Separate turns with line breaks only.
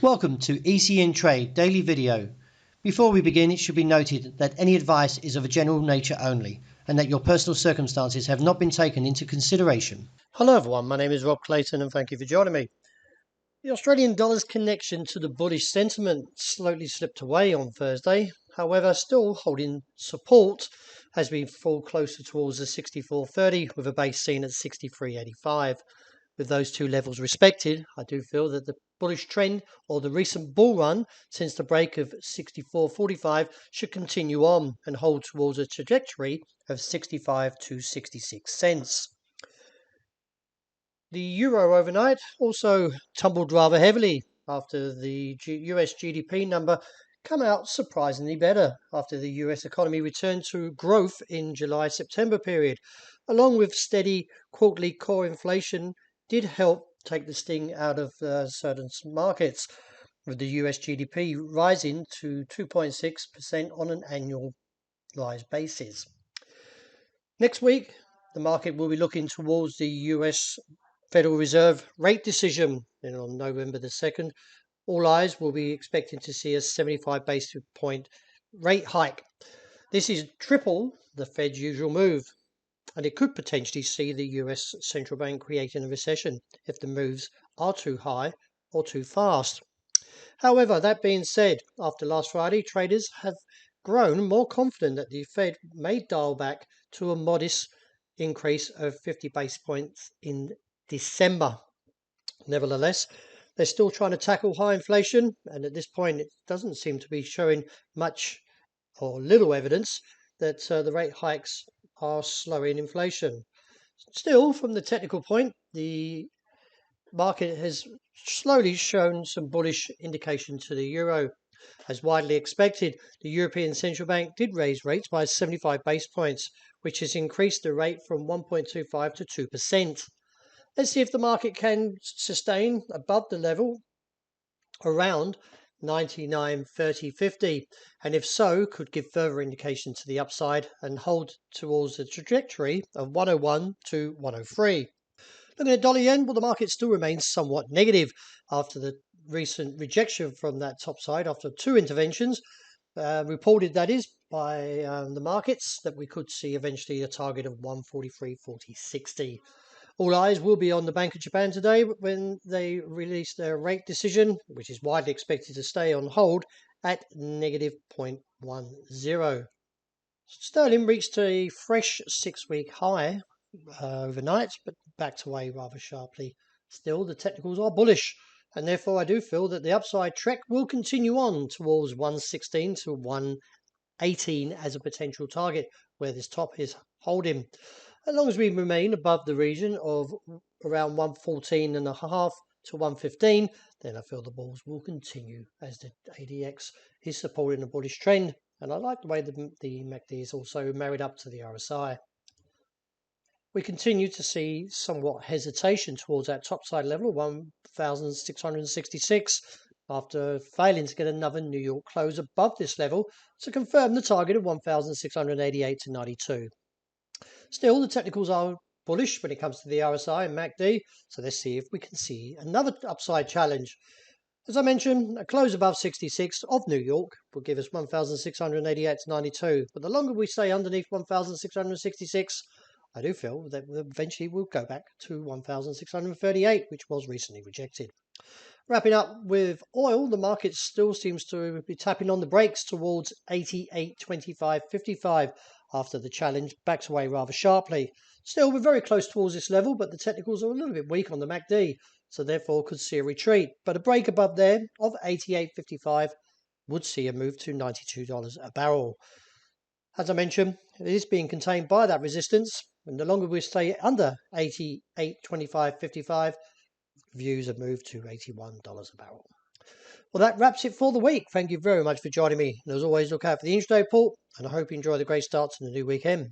Welcome to ECNTRADE Daily Video. Before we begin, it should be noted that any advice is of a general nature only and that your personal circumstances have not been taken into consideration.
Hello everyone, my name is Rob Clayton and thank you for joining me. The Australian dollar's connection to the bullish sentiment slowly slipped away on Thursday, however still holding support as we fall closer towards the 64.30 with a base seen at 63.85. With those two levels respected, I do feel that the bullish trend or the recent bull run since the break of 64.45 should continue on and hold towards a trajectory of 65 to 66 cents. The euro overnight also tumbled rather heavily after the US GDP number come out surprisingly better after the US economy returned to growth in July-September period, along with steady quarterly core inflation did help take the sting out of certain markets, with the US GDP rising to 2.6% on an annualized basis. Next week, the market will be looking towards the US Federal Reserve rate decision on November the 2nd. All eyes will be expecting to see a 75 basis point rate hike. This is triple the Fed's usual move, and it could potentially see the US central bank creating a recession if the moves are too high or too fast. However, that being said, after last Friday, traders have grown more confident that the Fed may dial back to a modest increase of 50 basis points in December. Nevertheless, they're still trying to tackle high inflation, and at this point it doesn't seem to be showing much or little evidence that the rate hikes are slowing inflation. Still, from the technical point, the market has slowly shown some bullish indication to the euro. As widely expected, the European Central Bank did raise rates by 75 basis points, which has increased the rate from 1.25 to 2%. Let's see if the market can sustain above the level around 99.30.50, and if so, could give further indication to the upside and hold towards the trajectory of 101 to 103. Looking at dollar yen, well, the market still remains somewhat negative after the recent rejection from that top side after two interventions, reported that is by the markets, that we could see eventually a target of 143.40.60. All eyes will be on the Bank of Japan today when they release their rate decision, which is widely expected to stay on hold at negative 0.10. Sterling reached a fresh 6-week high overnight, but backed away rather sharply. Still, the technicals are bullish, and therefore I do feel that the upside trek will continue on towards 116 to 118 as a potential target where this top is holding. As long as we remain above the region of around 114.5 to 115, then I feel the bulls will continue as the ADX is supporting a bullish trend. And I like the way the MACD is also married up to the RSI. We continue to see somewhat hesitation towards that topside level, 1,666, after failing to get another New York close above this level to confirm the target of 1,688 to 92. Still, the technicals are bullish when it comes to the RSI and MACD, so let's see if we can see another upside challenge. As I mentioned, a close above 66 of New York will give us 1,688 to 92, but the longer we stay underneath 1,666, I do feel that eventually we'll go back to 1,638, which was recently rejected. Wrapping up with oil, the market still seems to be tapping on the brakes towards 88.25.55 after the challenge backed away rather sharply. Still, we're very close towards this level, but the technicals are a little bit weak on the MACD, so therefore could see a retreat. But a break above there of 88.55 would see a move to $92 a barrel. As I mentioned, it is being contained by that resistance, and the longer we stay under 88.25.55, views have moved to $81 a barrel. Well, that wraps it for the week. Thank you very much for joining me. And as always, look out for the intraday report, and I hope you enjoy the great start to the new weekend.